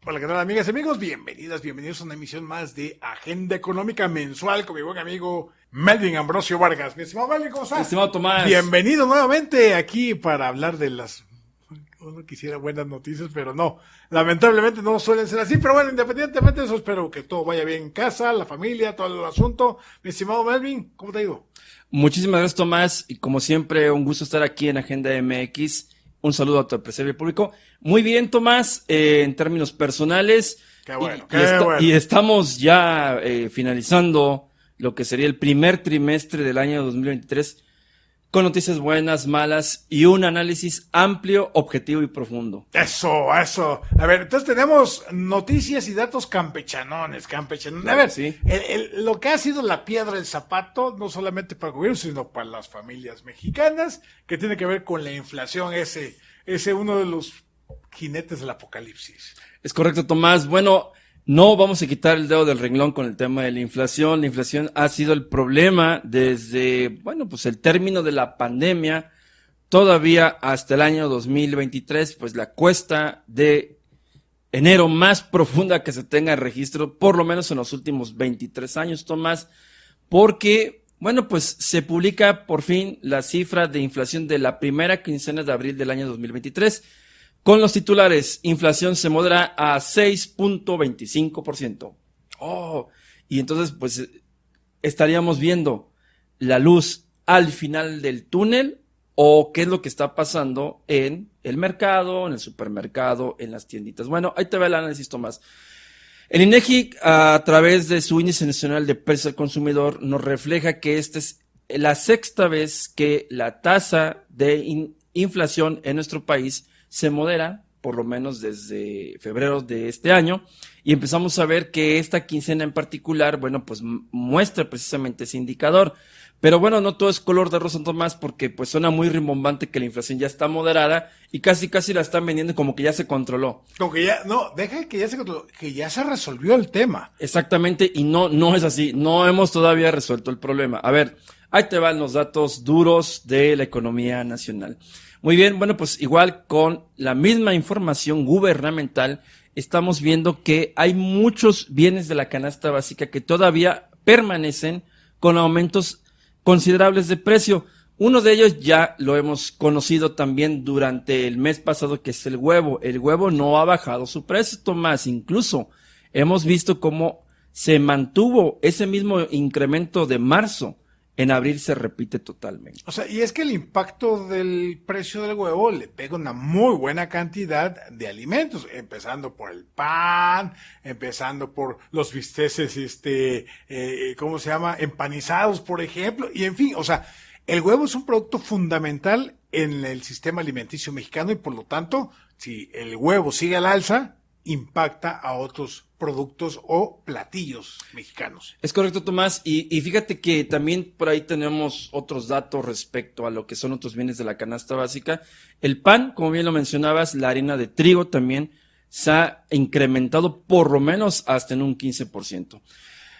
Hola, ¿qué tal, amigas y amigos? Bienvenidos a una emisión más de Agenda Económica Mensual con mi buen amigo Melvin Ambrosio Vargas. Mi estimado Melvin, ¿cómo estás? Estimado Tomás, Bienvenido nuevamente aquí para hablar de las... Uno quisiera buenas noticias, pero no. Lamentablemente no suelen ser así, pero bueno, independientemente de eso, espero que todo vaya bien en casa, la familia, todo el asunto. Mi estimado Melvin, ¿cómo te ha ido? muchísimas gracias Tomás, y como siempre un gusto estar aquí en Agenda MX. Un saludo a tu apreciable público. Muy bien Tomás, en términos personales, Qué y, bueno, y qué esta- y bueno. estamos ya finalizando lo que sería el primer trimestre del año 2023 con noticias buenas, malas y un análisis amplio, objetivo y profundo. Eso. A ver, entonces tenemos noticias y datos campechanones. A Claro que ver, sí. lo que ha sido la piedra del zapato, no solamente para el gobierno, sino para las familias mexicanas, que tiene que ver con la inflación, ese uno de los jinetes del apocalipsis. Es correcto, Tomás. Bueno, no vamos a quitar el dedo del renglón con el tema de la inflación. La inflación ha sido el problema desde, bueno, pues el término de la pandemia, todavía hasta el año 2023, pues la cuesta de enero más profunda que se tenga en registro, por lo menos en los últimos 23 años, Tomás, porque, bueno, pues se publica por fin la cifra de inflación de la primera quincena de abril del año 2023. Con los titulares, inflación se modera a 6.25%. Oh, y entonces pues estaríamos viendo la luz al final del túnel o qué es lo que está pasando en el mercado, en el supermercado, en las tienditas. Bueno, ahí te va el análisis, Tomás. El INEGI, a través de su índice nacional de precios al consumidor, nos refleja que esta es la sexta vez que la tasa de inflación en nuestro país se modera, por lo menos desde febrero de este año, y empezamos a ver que esta quincena en particular, bueno, pues muestra precisamente ese indicador. Pero bueno, no todo es color de rosa, Tomás, porque pues suena muy rimbombante que la inflación ya está moderada y casi la están vendiendo como que ya se controló. Como que ya, no, deja que ya se resolvió el tema. Exactamente, y no es así, no hemos todavía resuelto el problema. A ver, ahí te van los datos duros de la economía nacional. Muy bien, bueno, pues igual con la misma información gubernamental, estamos viendo que hay muchos bienes de la canasta básica que todavía permanecen con aumentos considerables de precio. Uno de ellos ya lo hemos conocido también durante el mes pasado, que es el huevo. El huevo no ha bajado su precio, Tomás, incluso hemos visto cómo se mantuvo ese mismo incremento de marzo. En abril se repite totalmente. O sea, y es que el impacto del precio del huevo le pega una muy buena cantidad de alimentos, empezando por el pan, empezando por los bisteces, ¿cómo se llama? Empanizados, por ejemplo, y en fin, o sea, el huevo es un producto fundamental en el sistema alimenticio mexicano y por lo tanto, si el huevo sigue al alza, impacta a otros productos o platillos mexicanos. Es correcto, Tomás. Y fíjate que también por ahí tenemos otros datos respecto a lo que son otros bienes de la canasta básica. El pan, como bien lo mencionabas, la harina de trigo también se ha incrementado por lo menos hasta en un 15%.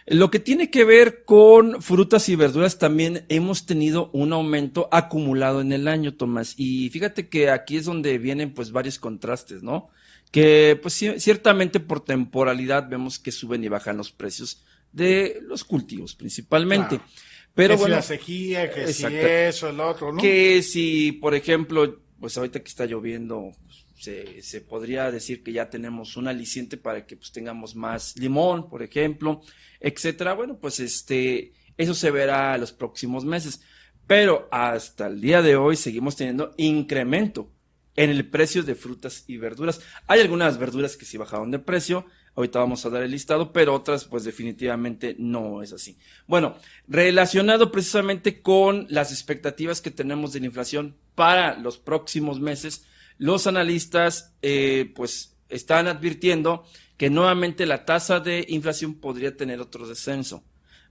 Lo que tiene que ver con frutas y verduras, también hemos tenido un aumento acumulado en el año, Tomás. Y fíjate que aquí es donde vienen pues varios contrastes, ¿no? Que pues ciertamente por temporalidad vemos que suben y bajan los precios de los cultivos principalmente. Claro. Pero Que si la bueno, sequía, que si exacto. eso, el otro, ¿no? Que si, por ejemplo, pues ahorita que está lloviendo, pues, se podría decir que ya tenemos un aliciente para que pues tengamos más limón, por ejemplo, etcétera. Bueno, pues eso se verá los próximos meses. Pero hasta el día de hoy seguimos teniendo incremento en el precio de frutas y verduras. Hay algunas verduras que sí bajaron de precio, ahorita vamos a dar el listado, pero otras pues definitivamente no es así. Bueno, relacionado precisamente con las expectativas que tenemos de la inflación para los próximos meses, los analistas pues están advirtiendo que nuevamente la tasa de inflación podría tener otro descenso.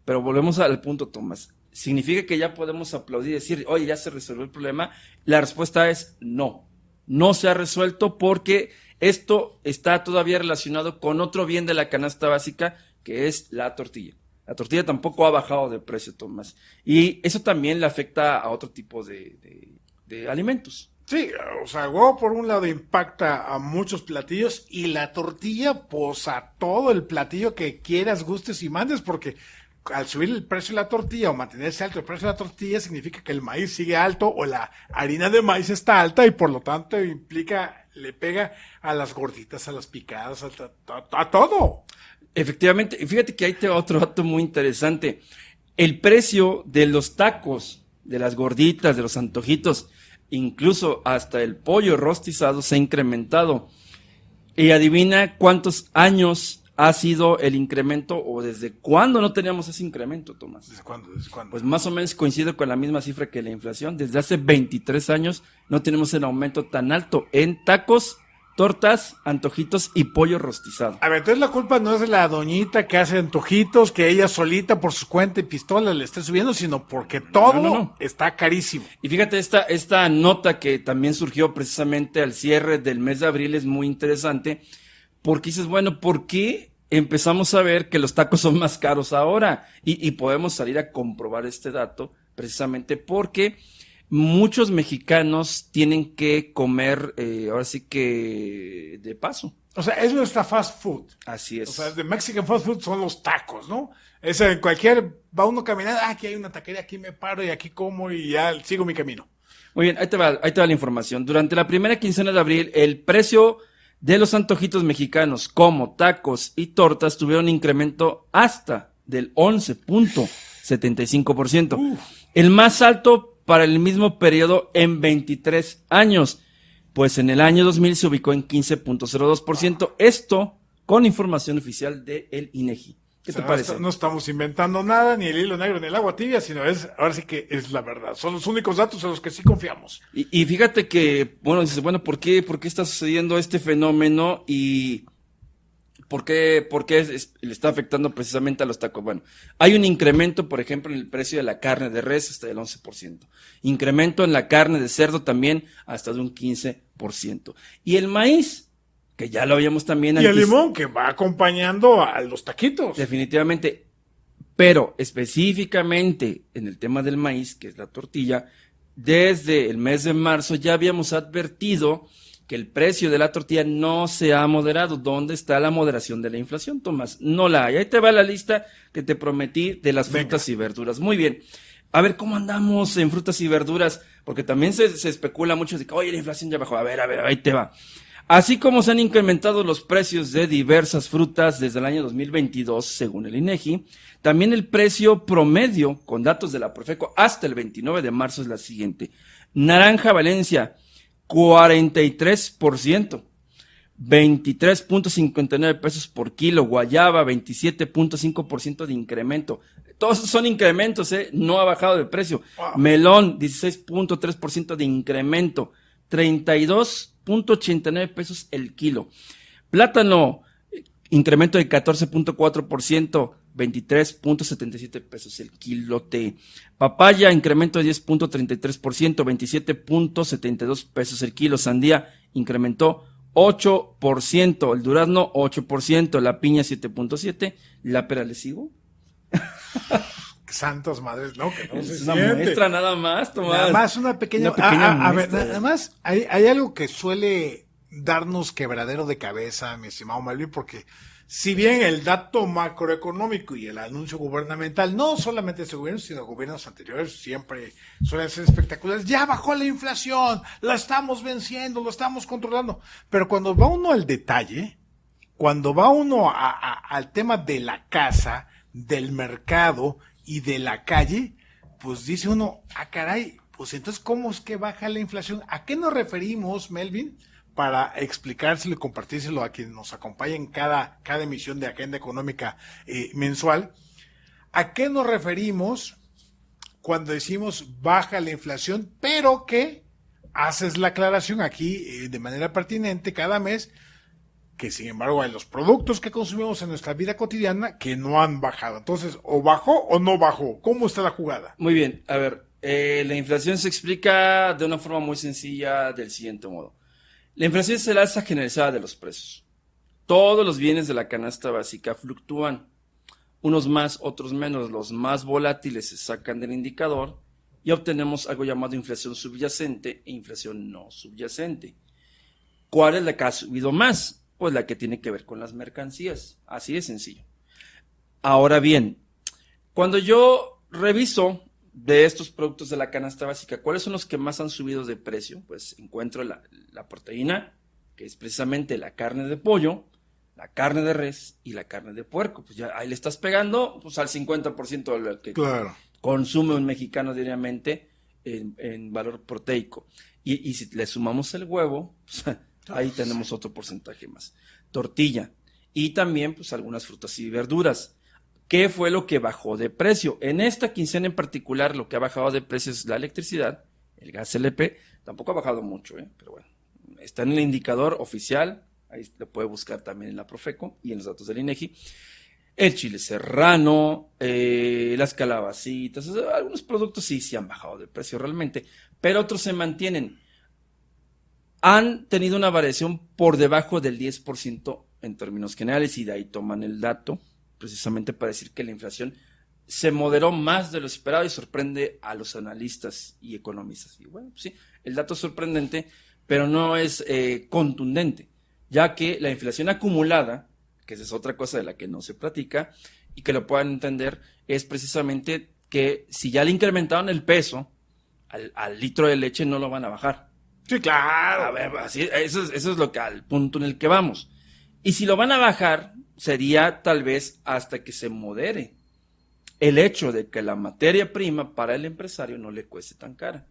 Pero volvemos al punto, Tomás. ¿Significa que ya podemos aplaudir y decir, oye, ya se resolvió el problema? La respuesta es no. No se ha resuelto porque esto está todavía relacionado con otro bien de la canasta básica, que es la tortilla. La tortilla tampoco ha bajado de precio, Tomás. Y eso también le afecta a otro tipo de alimentos. Sí, o sea, el huevo por un lado impacta a muchos platillos y la tortilla, pues a todo el platillo que quieras, gustes y mandes, porque al subir el precio de la tortilla o mantenerse alto el precio de la tortilla significa que el maíz sigue alto o la harina de maíz está alta y por lo tanto implica, le pega a las gorditas, a las picadas, a todo. Efectivamente, y fíjate que ahí te va otro dato muy interesante. El precio de los tacos, de las gorditas, de los antojitos, incluso hasta el pollo rostizado se ha incrementado. Y adivina cuántos años ha sido el incremento o desde cuándo no teníamos ese incremento, Tomás. ¿Desde cuándo? ¿Desde cuándo? Pues más o menos coincide con la misma cifra que la inflación. Desde hace 23 años no tenemos el aumento tan alto en tacos, tortas, antojitos y pollo rostizado. A ver, entonces la culpa no es de la doñita que hace antojitos, que ella solita por su cuenta y pistola le esté subiendo, sino porque todo no. está carísimo. Y fíjate, esta nota que también surgió precisamente al cierre del mes de abril es muy interesante, porque dices, bueno, ¿por qué empezamos a ver que los tacos son más caros ahora? Y podemos salir a comprobar este dato precisamente porque muchos mexicanos tienen que comer, ahora sí que de paso. O sea, es nuestra fast food. Así es. O sea, de Mexican fast food son los tacos, ¿no? Ese, en va uno caminando, aquí hay una taquería, aquí me paro y aquí como y ya sigo mi camino. Muy bien, ahí te va la información. Durante la primera quincena de abril, el precio de los antojitos mexicanos como tacos y tortas tuvieron un incremento hasta del 11.75%. El más alto para el mismo periodo en 23 años, pues en el año 2000 se ubicó en 15.02%. Esto con información oficial del INEGI. ¿Qué te parece? No estamos inventando nada, ni el hilo negro ni el agua tibia, sino ahora sí que es la verdad. Son los únicos datos en los que sí confiamos. Y fíjate que, bueno, dices, bueno, ¿por qué está sucediendo este fenómeno? Y ¿por qué le está afectando precisamente a los tacos? Bueno, hay un incremento, por ejemplo, en el precio de la carne de res hasta del 11%. Incremento en la carne de cerdo también hasta de un 15%. Y el maíz, que ya lo habíamos también Y el limón, que va acompañando a los taquitos. definitivamente, pero específicamente en el tema del maíz, que es la tortilla, desde el mes de marzo ya habíamos advertido que el precio de la tortilla no se ha moderado. ¿Dónde está la moderación de la inflación, Tomás? No la hay. Ahí te va la lista que te prometí de las frutas y verduras. Muy bien. A ver, ¿cómo andamos en frutas y verduras? Porque también se especula mucho de que, oye, la inflación ya bajó. A ver, ahí te va. Así como se han incrementado los precios de diversas frutas desde el año 2022, según el INEGI, también el precio promedio, con datos de la Profeco, hasta el 29 de marzo es la siguiente. Naranja Valencia, 43%, 23.59 pesos por kilo. Guayaba, 27.5% de incremento. Todos son incrementos, no ha bajado de precio. Wow. Melón, 16.3% de incremento. 32.89 pesos el kilo. Plátano, incremento de 14.4%, 23.77 pesos el kilote. Papaya, incremento de 10.33%, 27.72 pesos el kilo. Sandía, incrementó 8%, el durazno 8%, la piña 7.7%, la pera, ¿le sigo? Santas madres, no, que no Es se una siente. muestra nada más, Tomás. Nada más una pequeña muestra. A ver, nada más hay algo que suele darnos quebradero de cabeza, mi estimado Melvin, porque si bien el dato macroeconómico y el anuncio gubernamental, no solamente este gobierno, sino gobiernos anteriores, siempre suelen ser espectaculares. Ya bajó la inflación, la estamos venciendo, lo estamos controlando. Pero cuando va uno al detalle, cuando va uno al tema de la casa, del mercado y de la calle, pues dice uno, caray, pues entonces, ¿cómo es que baja la inflación? ¿A qué nos referimos, Melvin? Para explicárselo y compartírselo a quienes nos acompañen en cada emisión de Agenda Económica mensual. ¿A qué nos referimos cuando decimos baja la inflación, pero que haces la aclaración aquí de manera pertinente cada mes, que sin embargo hay los productos que consumimos en nuestra vida cotidiana que no han bajado? Entonces, ¿o bajó o no bajó? ¿Cómo está la jugada? Muy bien, a ver, la inflación se explica de una forma muy sencilla del siguiente modo. La inflación es el alza generalizada de los precios. Todos los bienes de la canasta básica fluctúan, unos más, otros menos. Los más volátiles se sacan del indicador y obtenemos algo llamado inflación subyacente e inflación no subyacente. ¿Cuál es la que ha subido más? Pues la que tiene que ver con las mercancías, así de sencillo. Ahora bien, cuando yo reviso de estos productos de la canasta básica, ¿cuáles son los que más han subido de precio? Pues encuentro la proteína, que es precisamente la carne de pollo, la carne de res y la carne de puerco. Pues ya ahí le estás pegando pues, al 50% de lo que Claro. consume un mexicano diariamente en valor proteico. Y si le sumamos el huevo, pues, ahí tenemos otro porcentaje más. Tortilla y también pues algunas frutas y verduras. ¿Qué fue lo que bajó de precio? En esta quincena en particular, lo que ha bajado de precio es la electricidad, el gas LP, tampoco ha bajado mucho, pero bueno, está en el indicador oficial, ahí lo puede buscar también en la Profeco y en los datos del INEGI. El chile serrano, las calabacitas, o sea, algunos productos sí han bajado de precio realmente, pero otros se mantienen. Han tenido una variación por debajo del 10% en términos generales y de ahí toman el dato precisamente para decir que la inflación se moderó más de lo esperado y sorprende a los analistas y economistas. Y bueno, pues sí, el dato es sorprendente, pero no es contundente, ya que la inflación acumulada, que esa es otra cosa de la que no se platica y que lo puedan entender, es precisamente que si ya le incrementaron el peso al litro de leche, no lo van a bajar. Sí, claro. A ver, así, eso es lo que al punto en el que vamos. Y si lo van a bajar, sería tal vez hasta que se modere el hecho de que la materia prima para el empresario no le cueste tan cara.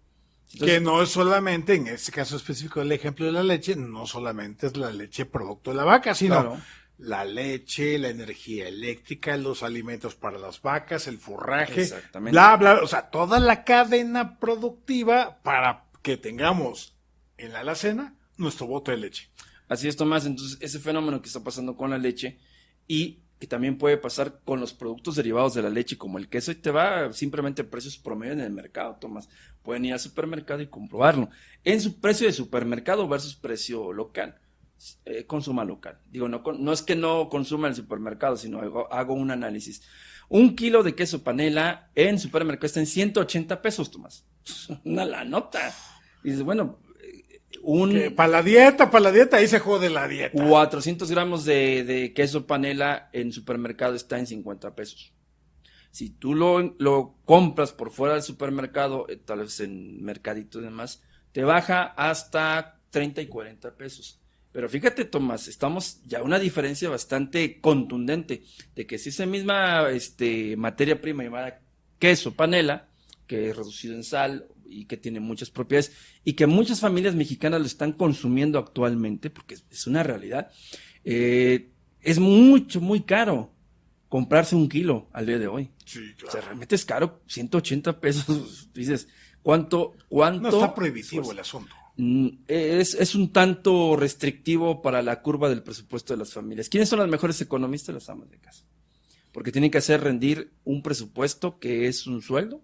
Entonces, que no es solamente, en este caso específico del ejemplo de la leche, no solamente es la leche producto de la vaca, sino claro, la leche, la energía eléctrica, los alimentos para las vacas, el forraje, exactamente. bla, bla, o sea, toda la cadena productiva para que tengamos en la alacena nuestro bote de leche. Así es, Tomás. Entonces, ese fenómeno que está pasando con la leche y que también puede pasar con los productos derivados de la leche, como el queso, y te va simplemente a precios promedio en el mercado, Tomás. Pueden ir al supermercado y comprobarlo. En su precio de supermercado versus precio local. Consuma local. Digo, no es que no consuma el supermercado, sino hago un análisis. 1 kilo de queso panela en supermercado está en 180 pesos, Tomás. Una la nota. Y dices, bueno, Para la dieta, ahí se jode la dieta. 400 gramos de queso panela en supermercado está en 50 pesos. Si tú lo compras por fuera del supermercado, tal vez en mercadito y demás, te baja hasta 30 y 40 pesos. Pero fíjate, Tomás, estamos ya una diferencia bastante contundente de que si esa misma materia prima llamada queso panela, que es reducido en sal y que tiene muchas propiedades y que muchas familias mexicanas lo están consumiendo actualmente, porque es una realidad, es muy caro comprarse 1 kilo al día de hoy. Sí, claro. O sea, realmente es caro, 180 pesos. Dices, ¿cuánto? No está prohibitivo el asunto. Es un tanto restrictivo para la curva del presupuesto de las familias. ¿Quiénes son las mejores economistas? Las amas de casa. Porque tienen que hacer rendir un presupuesto que es un sueldo,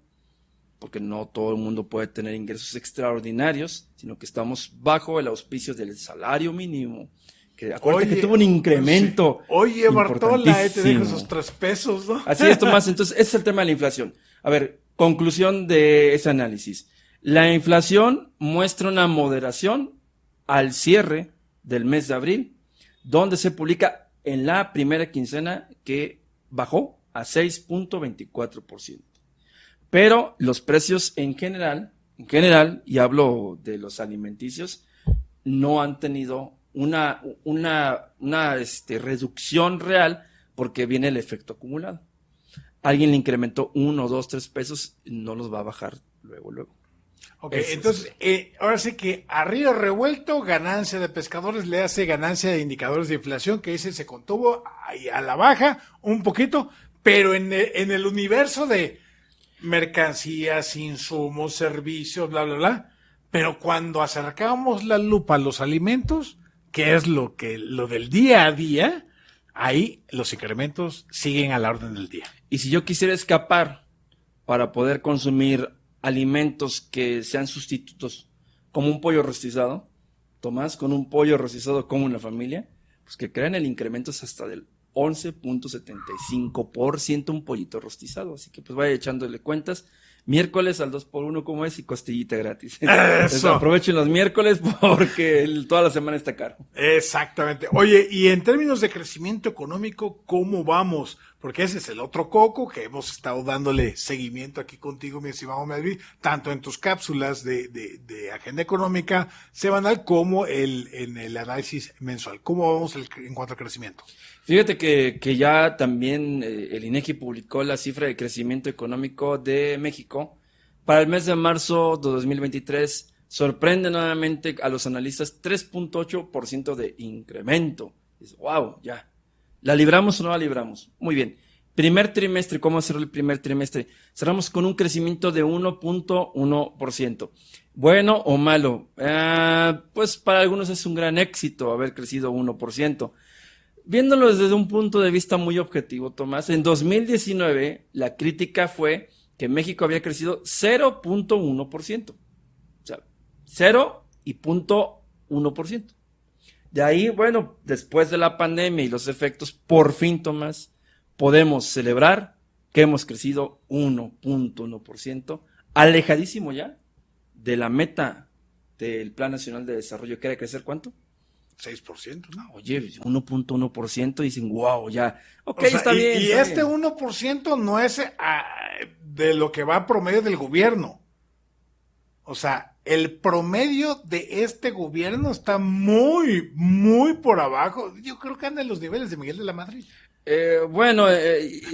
porque no todo el mundo puede tener ingresos extraordinarios, sino que estamos bajo el auspicio del salario mínimo, que acuérdate que tuvo un incremento. Sí. Oye, Bartola, te dejo esos 3 pesos, ¿no? Así es, Tomás. Entonces, ese es el tema de la inflación. A ver, conclusión de ese análisis. La inflación muestra una moderación al cierre del mes de abril, donde se publica en la primera quincena que bajó a 6.24%. Pero los precios en general, y hablo de los alimenticios, no han tenido una reducción real porque viene el efecto acumulado. Alguien le incrementó 1, 2, 3 pesos, no los va a bajar luego. Ok, entonces, ahora sí que a río revuelto, ganancia de pescadores le hace ganancia de indicadores de inflación, que ese se contuvo a la baja un poquito, pero en el universo de mercancías, insumos, servicios, bla, bla, bla. Pero cuando acercamos la lupa a los alimentos, que es lo del día a día, ahí los incrementos siguen a la orden del día. Y si yo quisiera escapar para poder consumir alimentos que sean sustitutos, como un pollo rostizado, Tomás, con un pollo rostizado como en la familia, pues que crean el incremento es hasta del 11.75% un pollito rostizado. Así que pues vaya echándole cuentas. Miércoles al 2x1, ¿cómo es? Y costillita gratis. Eso. Aprovechen los miércoles porque toda la semana está caro. Exactamente. Oye, y en términos de crecimiento económico, ¿cómo vamos? Porque ese es el otro coco que hemos estado dándole seguimiento aquí contigo, mi estimado Melvin, tanto en tus cápsulas de agenda económica semanal como en el análisis mensual. ¿Cómo vamos en cuanto a crecimiento? Fíjate que ya también el INEGI publicó la cifra de crecimiento económico de México para el mes de marzo de 2023. Sorprende nuevamente a los analistas 3.8% de incremento. Wow, ya. ¿La libramos o no la libramos? Muy bien. Primer trimestre, ¿cómo cerró el primer trimestre? Cerramos con un crecimiento de 1.1%. ¿Bueno o malo? Pues para algunos es un gran éxito haber crecido 1%. Viéndolo desde un punto de vista muy objetivo, Tomás, en 2019 la crítica fue que México había crecido 0.1%. O sea, 0.1%. De ahí, bueno, después de la pandemia y los efectos, por fin, Tomás, podemos celebrar que hemos crecido 1.1%, alejadísimo ya de la meta del Plan Nacional de Desarrollo, que era crecer ¿cuánto? 6%, ¿no? Oye, 1.1%, dicen, wow, ya, ok, O sea, está bien. Y está este bien. 1% no es de lo que va a promedio del gobierno. O sea, el promedio de este gobierno está muy, muy por abajo. Yo creo que anda en los niveles de Miguel de la Madrid. Bueno,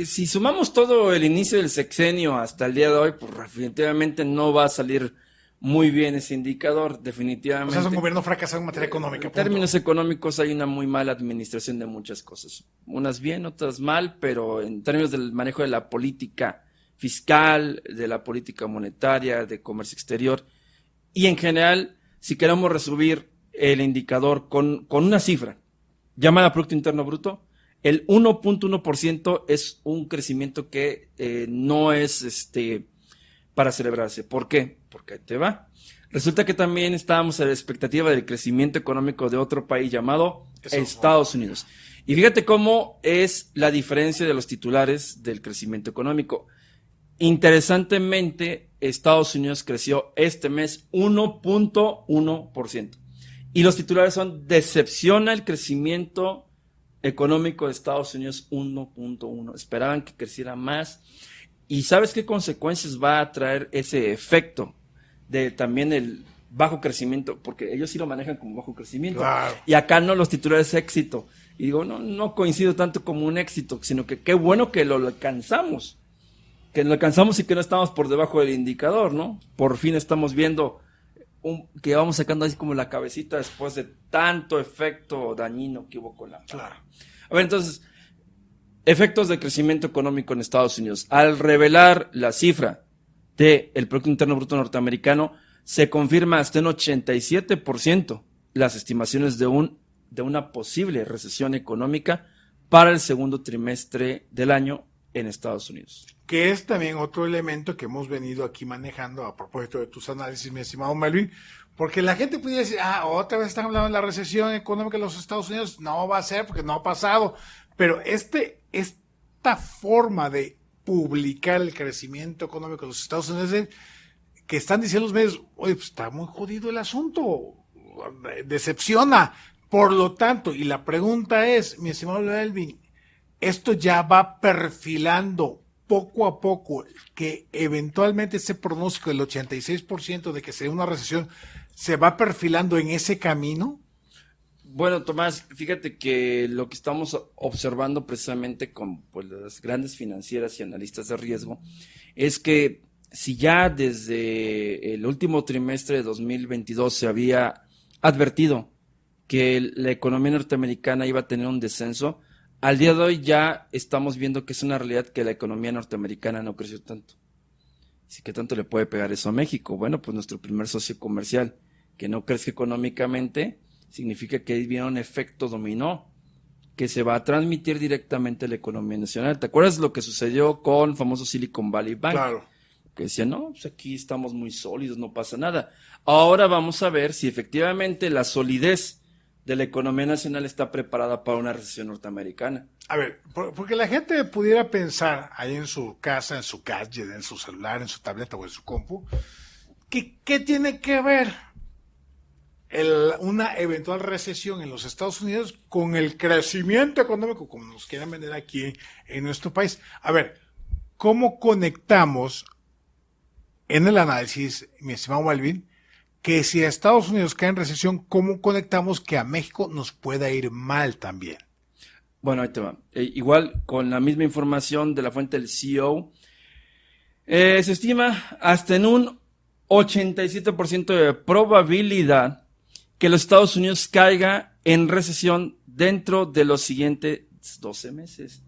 si sumamos todo el inicio del sexenio hasta el día de hoy, pues definitivamente no va a salir muy bien ese indicador, O definitivamente. sea, es un gobierno fracasado en materia económica. En términos económicos hay una muy mala administración de muchas cosas. Unas bien, otras mal, pero en términos del manejo de la política fiscal, de la política monetaria, de comercio exterior, y en general, si queremos resumir el indicador con una cifra llamada Producto Interno Bruto, el 1.1% es un crecimiento que no es para celebrarse. ¿Por qué? Porque ahí te va. Resulta que también estábamos a la expectativa del crecimiento económico de otro país llamado Estados Unidos. Y fíjate cómo es la diferencia de los titulares del crecimiento económico. Interesantemente, Estados Unidos creció este mes 1.1%. Y los titulares son: decepciona el crecimiento económico de Estados Unidos 1.1. Esperaban que creciera más. ¿Y sabes qué consecuencias va a traer ese efecto de también el bajo crecimiento? Porque ellos sí lo manejan como bajo crecimiento. Claro. Y acá no, los titulares éxito. Y digo, no coincido tanto como un éxito, sino que qué bueno que lo alcanzamos. Que lo alcanzamos y que no estamos por debajo del indicador, ¿no? Por fin estamos viendo que vamos sacando así como la cabecita después de tanto efecto dañino que hubo con la pandemia. Claro. A ver, entonces, efectos de crecimiento económico en Estados Unidos. Al revelar la cifra del Producto Interno Bruto norteamericano, se confirma hasta en 87% las estimaciones de una posible recesión económica para el segundo trimestre del año en Estados Unidos. Que es también otro elemento que hemos venido aquí manejando a propósito de tus análisis, mi estimado Melvin, porque la gente puede decir, otra vez están hablando de la recesión económica de los Estados Unidos. No va a ser porque no ha pasado, pero esta forma de publicar el crecimiento económico de los Estados Unidos es que están diciendo los medios, oye, pues está muy jodido el asunto, decepciona. Por lo tanto, y la pregunta es, mi estimado Melvin, esto ya va perfilando poco a poco que eventualmente ese pronóstico del 86% de que sea una recesión se va perfilando en ese camino. Bueno, Tomás, fíjate que lo que estamos observando precisamente con pues, las grandes financieras y analistas de riesgo es que si ya desde el último trimestre de 2022 se había advertido que la economía norteamericana iba a tener un descenso, al día de hoy ya estamos viendo que es una realidad que la economía norteamericana no creció tanto. ¿Y qué tanto le puede pegar eso a México? Bueno, pues nuestro primer socio comercial, que no crezca económicamente, significa que ahí viene un efecto dominó que se va a transmitir directamente a la economía nacional. ¿Te acuerdas lo que sucedió con el famoso Silicon Valley Bank? Claro. Que decían, no, pues aquí estamos muy sólidos, no pasa nada. Ahora vamos a ver si efectivamente la solidez de la economía nacional está preparada para una recesión norteamericana. A ver, porque la gente pudiera pensar ahí en su casa, en su gadget, en su celular, en su tableta o en su compu, ¿qué tiene que ver una eventual recesión en los Estados Unidos con el crecimiento económico, como nos quieren vender aquí en nuestro país? A ver, ¿cómo conectamos en el análisis, mi estimado Melvin, que si a Estados Unidos cae en recesión, cómo conectamos que a México nos pueda ir mal también? Bueno, ahí te va. Igual, con la misma información de la fuente del CEO, se estima hasta en un 87% de probabilidad que los Estados Unidos caiga en recesión dentro de los siguientes 12 meses.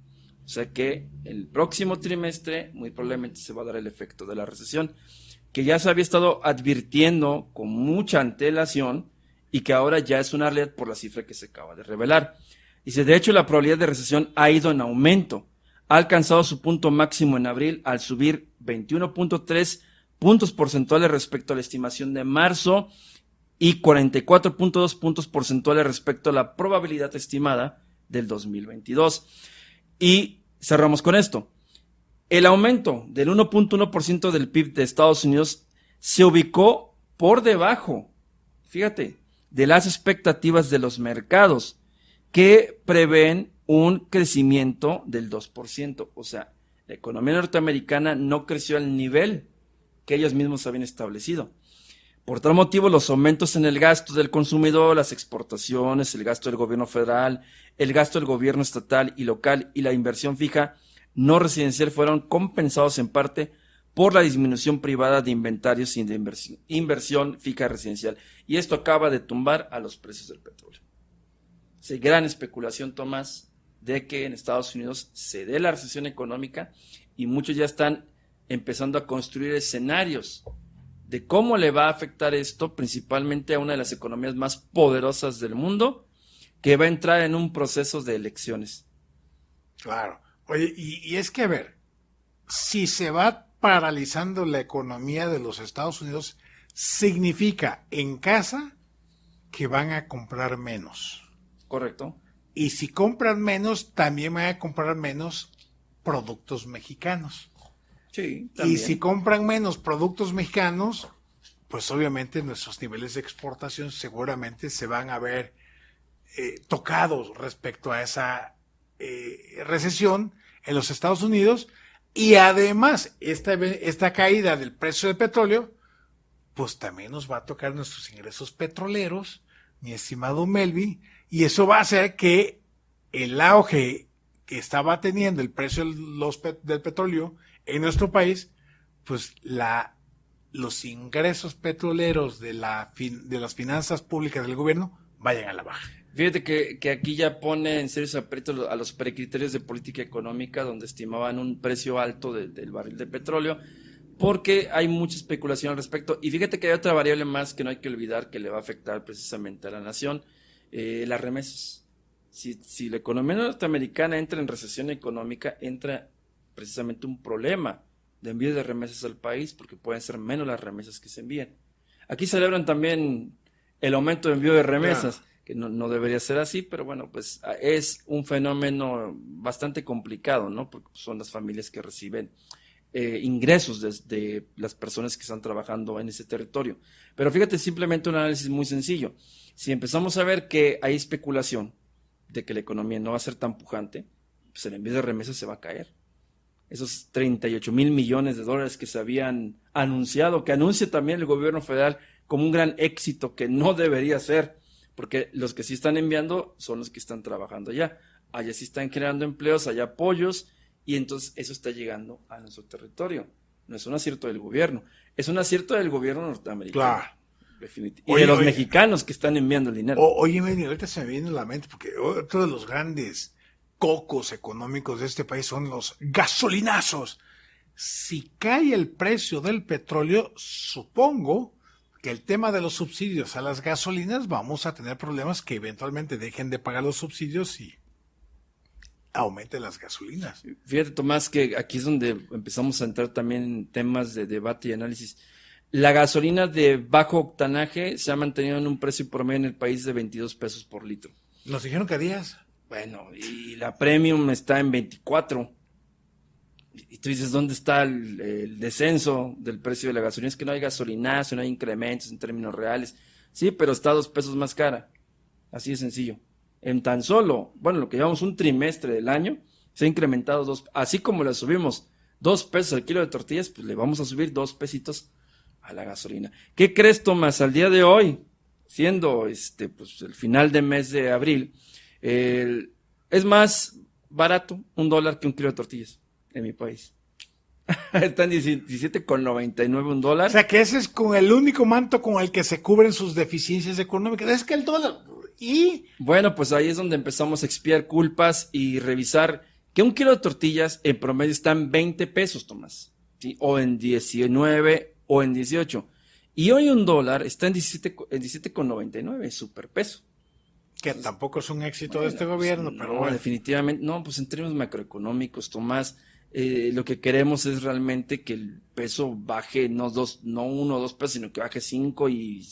O sea que el próximo trimestre muy probablemente se va a dar el efecto de la recesión, que ya se había estado advirtiendo con mucha antelación y que ahora ya es una realidad por la cifra que se acaba de revelar. Dice, de hecho, la probabilidad de recesión ha ido en aumento. Ha alcanzado su punto máximo en abril al subir 21.3 puntos porcentuales respecto a la estimación de marzo y 44.2 puntos porcentuales respecto a la probabilidad estimada del 2022. Y cerramos con esto. El aumento del 1.1% del PIB de Estados Unidos se ubicó por debajo, fíjate, de las expectativas de los mercados, que prevén un crecimiento del 2%. O sea, la economía norteamericana no creció al nivel que ellos mismos habían establecido. Por tal motivo, los aumentos en el gasto del consumidor, las exportaciones, el gasto del gobierno federal, el gasto del gobierno estatal y local y la inversión fija no residencial fueron compensados en parte por la disminución privada de inventarios y de inversión fija residencial. Y esto acaba de tumbar a los precios del petróleo. Hay gran especulación, Tomás, de que en Estados Unidos se dé la recesión económica y muchos ya están empezando a construir escenarios de cómo le va a afectar esto principalmente a una de las economías más poderosas del mundo, que va a entrar en un proceso de elecciones. Claro. Oye, y es que, a ver, si se va paralizando la economía de los Estados Unidos, significa en casa que van a comprar menos. Correcto. Y si compran menos, también van a comprar menos productos mexicanos. Sí, también. Y si compran menos productos mexicanos, pues obviamente nuestros niveles de exportación seguramente se van a ver tocados respecto a esa recesión en los Estados Unidos. Y además, esta caída del precio del petróleo, pues también nos va a tocar nuestros ingresos petroleros, mi estimado Melvin, y eso va a hacer que el auge que estaba teniendo el precio del petróleo en nuestro país, pues los ingresos petroleros de las finanzas públicas del gobierno vayan a la baja. Fíjate que aquí ya pone en serios aprietos a los precriterios de política económica, donde estimaban un precio alto del barril de petróleo, porque hay mucha especulación al respecto. Y fíjate que hay otra variable más que no hay que olvidar que le va a afectar precisamente a la nación, las remesas. Si la economía norteamericana entra en recesión económica, entra precisamente un problema de envío de remesas al país, porque pueden ser menos las remesas que se envían. Aquí celebran también el aumento de envío de remesas, que no debería ser así, pero bueno, pues es un fenómeno bastante complicado, ¿no? Porque son las familias que reciben ingresos de las personas que están trabajando en ese territorio. Pero fíjate, simplemente un análisis muy sencillo. Si empezamos a ver que hay especulación de que la economía no va a ser tan pujante, pues el envío de remesas se va a caer. Esos 38,000 millones de dólares que se habían anunciado, que anuncia también el gobierno federal como un gran éxito que no debería ser, porque los que sí están enviando son los que están trabajando allá. Allá sí están creando empleos, allá apoyos, y entonces eso está llegando a nuestro territorio. No es un acierto del gobierno, es un acierto del gobierno norteamericano. Claro. Y de los mexicanos que están enviando el dinero. Oye, ahorita se me viene a la mente, porque otro de los grandes cocos económicos de este país son los gasolinazos. Si cae el precio del petróleo, supongo que el tema de los subsidios a las gasolinas, vamos a tener problemas que eventualmente dejen de pagar los subsidios y aumenten las gasolinas. Fíjate, Tomás, que aquí es donde empezamos a entrar también en temas de debate y análisis. La gasolina de bajo octanaje se ha mantenido en un precio promedio en el país de 22 pesos por litro. Nos dijeron que 10. Bueno, y la premium está en 24. Y tú dices, ¿dónde está el descenso del precio de la gasolina? Es que no hay gasolinazo, no hay incrementos en términos reales. Sí, pero está 2 pesos más cara. Así de sencillo. En tan solo, bueno, lo que llevamos un trimestre del año, se ha incrementado así como le subimos 2 pesos al kilo de tortillas, pues le vamos a subir 2 pesitos a la gasolina. ¿Qué crees, Tomás? Al día de hoy, siendo pues el final de mes de abril, es más barato $1 que un kilo de tortillas en mi país. Está en 17,99 un O dólar. sea que ese es con el único manto con el que se cubren sus deficiencias económicas. Es que el dólar. Y Bueno, pues ahí es donde empezamos a expiar culpas y revisar que un kilo de tortillas en promedio está en 20 pesos, Tomás, ¿sí? O en 19 o en 18. Y hoy un dólar está en 17,99, superpeso. que tampoco es un éxito de Bueno, este pues, gobierno, no, pero bueno. definitivamente, no, pues en términos macroeconómicos, Tomás, lo que queremos es realmente que el peso baje, no 1 o 2 pesos, sino que baje 5 y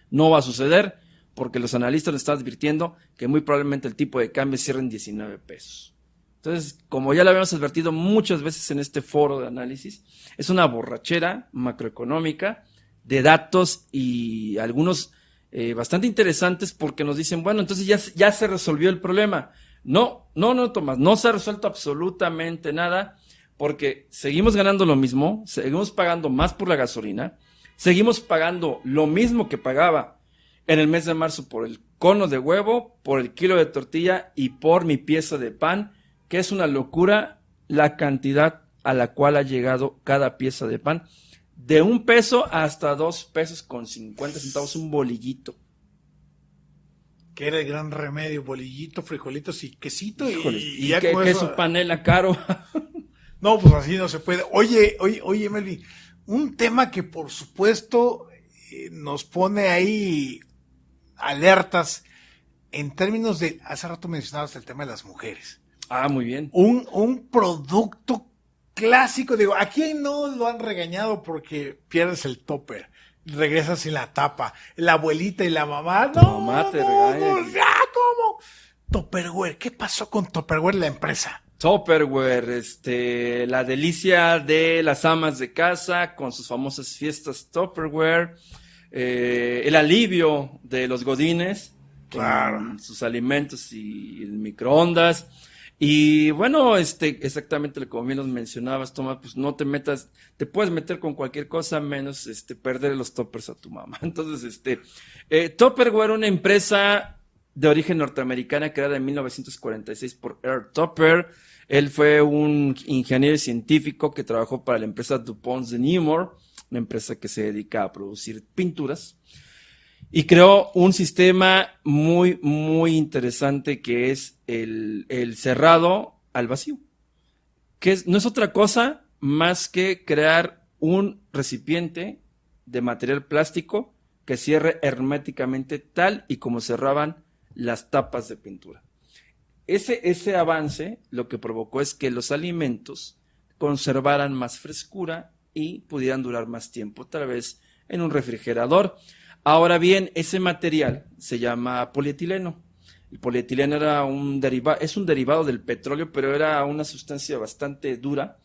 no va a suceder, porque los analistas nos están advirtiendo que muy probablemente el tipo de cambio cierre en 19 pesos. Entonces, como ya lo habíamos advertido muchas veces en este foro de análisis, es una borrachera macroeconómica de datos y algunos bastante interesantes porque nos dicen, bueno, entonces ya se resolvió el problema. No, Tomás, no se ha resuelto absolutamente nada porque seguimos ganando lo mismo, seguimos pagando más por la gasolina, seguimos pagando lo mismo que pagaba en el mes de marzo por el cono de huevo, por el kilo de tortilla y por mi pieza de pan, que es una locura la cantidad a la cual ha llegado cada pieza de pan. De 1 peso hasta 2 pesos con 50 centavos un bolillito. Que era el gran remedio, bolillito, frijolitos y quesito. Híjole, Y y ya con queso eso. panela caro. No, pues así no se puede. Oye, Melvin, un tema que por supuesto nos pone ahí alertas en términos de, hace rato mencionabas el tema de las mujeres. Ah, muy bien. Un producto clásico, digo, ¿a quién no lo han regañado porque pierdes el topper? Regresas sin la tapa. La abuelita y la mamá, Tu no, mamá te no, regaña. no, ya, ¿cómo? Tupperware, ¿qué pasó con Tupperware, la empresa? Tupperware, la delicia de las amas de casa con sus famosas fiestas Tupperware, el alivio de los godines Claro. con sus alimentos y el microondas. Y bueno, exactamente como bien nos mencionabas, Tomás, pues no te metas, te puedes meter con cualquier cosa menos perder los toppers a tu mamá. Entonces, Tupperware, una empresa de origen norteamericana creada en 1946 por Earl Tupper. Él fue un ingeniero científico que trabajó para la empresa DuPont de Nemours, una empresa que se dedica a producir pinturas. Y creó un sistema muy, muy interesante que es el cerrado al vacío, que no es otra cosa más que crear un recipiente de material plástico que cierre herméticamente tal y como cerraban las tapas de pintura. Ese avance lo que provocó es que los alimentos conservaran más frescura y pudieran durar más tiempo, tal vez en un refrigerador. Ahora bien, ese material se llama polietileno. El polietileno es un derivado del petróleo, pero era una sustancia bastante dura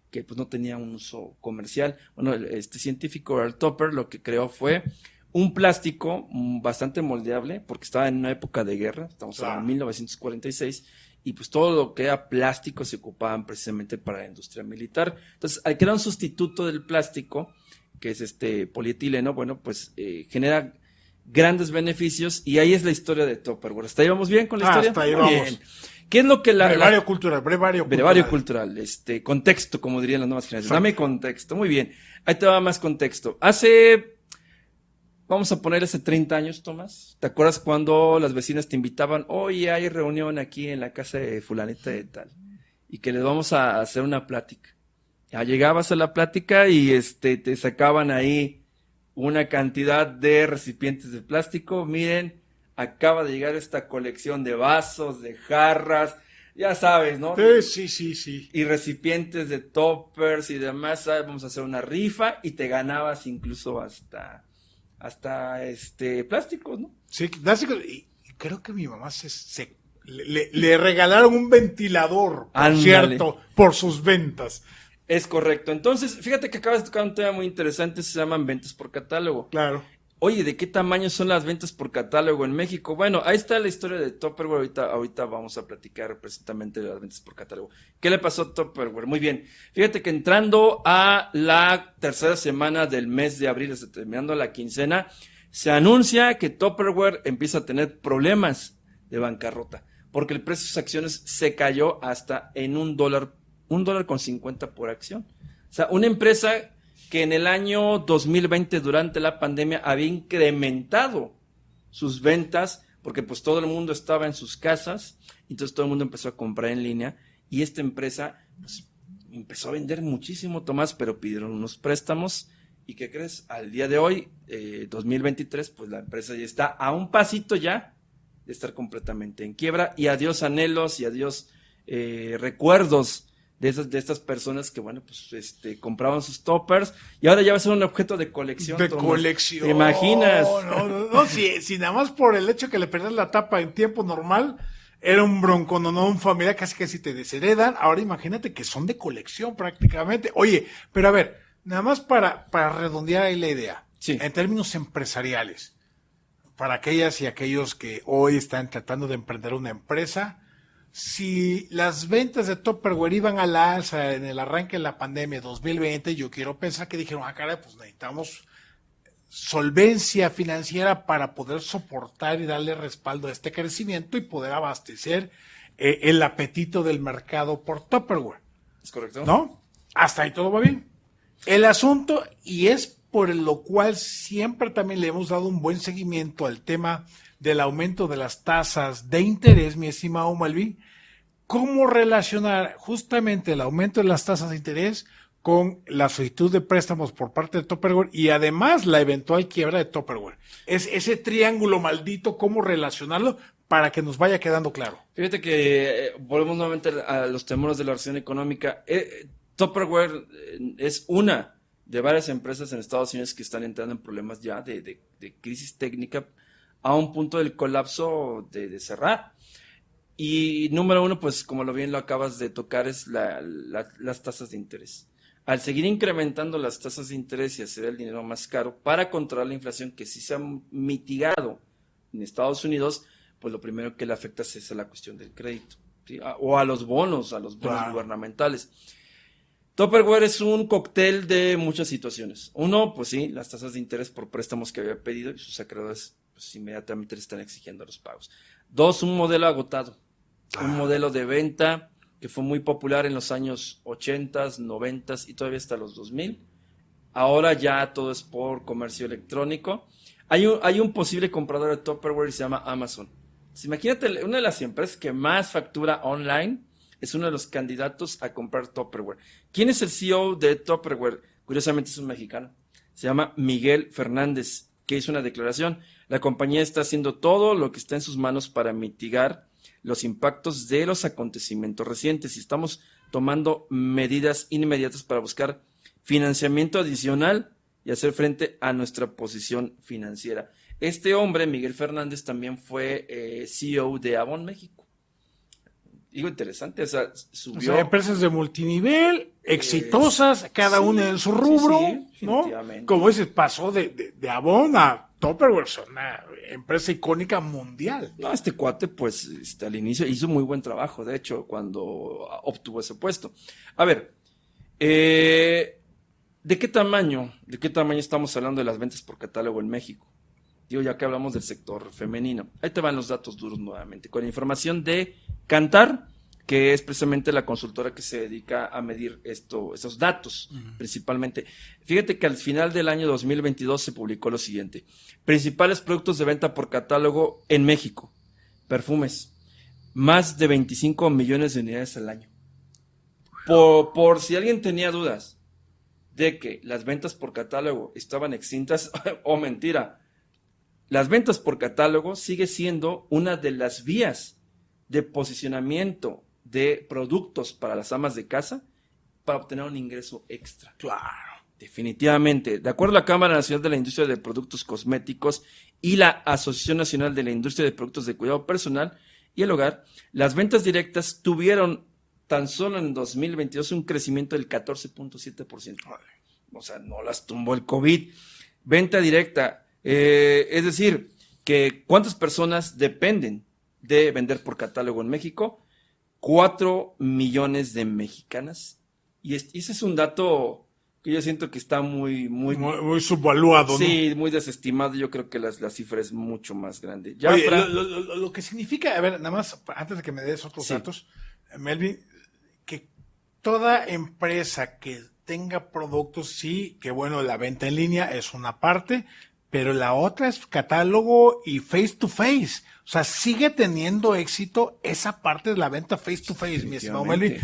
que pues no tenía un uso comercial. Bueno, este científico Earl Tupper lo que creó fue un plástico bastante moldeable, porque estaba en una época de guerra, estamos hablando de 1946, y pues todo lo que era plástico se ocupaban precisamente para la industria militar. Entonces, al crear un sustituto del plástico, que es este polietileno, bueno, pues genera grandes beneficios, y ahí es la historia de Tupperware. ¿Hasta ahí vamos bien con la historia? Hasta ahí Muy vamos. bien. ¿Qué es lo que brevario cultural, contexto, como dirían las nuevas generaciones. Exacto. Dame contexto, muy bien. Ahí te va más contexto. Vamos a poner hace 30 años, Tomás. ¿Te acuerdas cuando las vecinas te invitaban? Oye, hay reunión aquí en la casa de fulanita de tal, y que les vamos a hacer una plática. Ya llegabas a la plática y te sacaban ahí una cantidad de recipientes de plástico. Miren, acaba de llegar esta colección de vasos, de jarras, ya sabes, ¿no? Sí. Y recipientes de toppers y demás, ¿sabes? Vamos a hacer una rifa y te ganabas incluso hasta plásticos, ¿no? Sí, y creo que mi mamá le regalaron un ventilador, por Ándale. cierto, por sus ventas. Es correcto. Entonces, fíjate que acabas de tocar un tema muy interesante, se llaman ventas por catálogo. Claro. Oye, ¿de qué tamaño son las ventas por catálogo en México? Bueno, ahí está la historia de Tupperware. Ahorita vamos a platicar precisamente de las ventas por catálogo. ¿Qué le pasó a Tupperware? Muy bien. Fíjate que entrando a la tercera semana del mes de abril, terminando la quincena, se anuncia que Tupperware empieza a tener problemas de bancarrota, porque el precio de sus acciones se cayó hasta en $1.50 por acción. O sea, una empresa que en el año 2020, durante la pandemia, había incrementado sus ventas, porque pues todo el mundo estaba en sus casas, entonces todo el mundo empezó a comprar en línea, y esta empresa pues, empezó a vender muchísimo, Tomás, pero pidieron unos préstamos, y ¿qué crees? Al día de hoy, 2023, pues la empresa ya está a un pasito ya de estar completamente en quiebra, y adiós anhelos, y adiós recuerdos de estas personas que, bueno, pues compraban sus toppers y ahora ya va a ser un objeto de colección. De Tomás. colección. ¿Te imaginas? No, si nada más por el hecho que le perdías la tapa en tiempo normal, era un broncononón, un familiar, casi te desheredan. Ahora imagínate que son de colección prácticamente. Oye, pero a ver, nada más para redondear ahí la idea. Sí. En términos empresariales, para aquellas y aquellos que hoy están tratando de emprender una empresa, si las ventas de Tupperware iban a la alza en el arranque de la pandemia 2020, yo quiero pensar que dijeron, caray, pues necesitamos solvencia financiera para poder soportar y darle respaldo a este crecimiento y poder abastecer el apetito del mercado por Tupperware. ¿Es correcto? ¿No? Hasta ahí todo va bien. El asunto, y es por lo cual siempre también le hemos dado un buen seguimiento al tema del aumento de las tasas de interés, mi estimado Malvin, cómo relacionar justamente el aumento de las tasas de interés con la solicitud de préstamos por parte de Tupperware y además la eventual quiebra de Tupperware. Es ese triángulo maldito, cómo relacionarlo para que nos vaya quedando claro. Fíjate que volvemos nuevamente a los temores de la recesión económica. Tupperware es una de varias empresas en Estados Unidos que están entrando en problemas ya de crisis técnica a un punto del colapso de cerrar. Y número uno, pues como lo bien lo acabas de tocar, es las tasas de interés. Al seguir incrementando las tasas de interés y hacer el dinero más caro para controlar la inflación que sí se ha mitigado en Estados Unidos, pues lo primero que le afecta es a la cuestión del crédito, ¿sí? O a los bonos Claro. gubernamentales. Tupperware es un cóctel de muchas situaciones. Uno, pues sí, las tasas de interés por préstamos que había pedido y sus acreedores pues inmediatamente le están exigiendo los pagos. Dos, un modelo agotado, un modelo de venta que fue muy popular en los años 80, 90 y todavía hasta los 2000. Ahora ya todo es por comercio electrónico. Hay un posible comprador de Tupperware y se llama Amazon. Entonces, imagínate, una de las empresas que más factura online es uno de los candidatos a comprar Tupperware. ¿Quién es el CEO de Tupperware? Curiosamente es un mexicano. Se llama Miguel Fernández, que hizo una declaración. La compañía está haciendo todo lo que está en sus manos para mitigar los impactos de los acontecimientos recientes y estamos tomando medidas inmediatas para buscar financiamiento adicional y hacer frente a nuestra posición financiera. Este hombre, Miguel Fernández, también fue CEO de Avon México. Digo, interesante, o sea, subió. O sea, empresas de multinivel, exitosas, cada sí, una en su rubro, sí, ¿no? definitivamente. Como dices, pasó de Avon a Tupperware, una empresa icónica mundial. No, este cuate, pues, al inicio hizo muy buen trabajo, de hecho, cuando obtuvo ese puesto. A ver, ¿de qué tamaño estamos hablando de las ventas por catálogo en México? Digo, ya que hablamos del sector femenino. Ahí te van los datos duros nuevamente, con información de Kantar, que es precisamente la consultora que se dedica a medir esos datos, principalmente. Fíjate que al final del año 2022 se publicó lo siguiente. Principales productos de venta por catálogo en México. Perfumes. Más de 25 millones de unidades al año. Por si alguien tenía dudas de que las ventas por catálogo estaban extintas, o mentira, las ventas por catálogo sigue siendo una de las vías de posicionamiento de productos para las amas de casa para obtener un ingreso extra. Claro. Definitivamente. De acuerdo a la Cámara Nacional de la Industria de Productos Cosméticos y la Asociación Nacional de la Industria de Productos de Cuidado Personal y el Hogar, las ventas directas tuvieron tan solo en 2022 un crecimiento del 14.7%. O sea, no las tumbó el COVID. Venta directa, es decir, que ¿cuántas personas dependen de vender por catálogo en México? 4 millones de mexicanas. Y ese es un dato que yo siento que está muy subvaluado, sí, ¿no? muy desestimado. Yo creo que la cifra es mucho más grande. Oye, lo que significa, a ver, nada más, antes de que me des otros datos, Melvin, que toda empresa que tenga productos, sí, que bueno, la venta en línea es una parte, pero la otra es catálogo y face to face. O sea, sigue teniendo éxito esa parte de la venta face to face, mi estimado Melvin.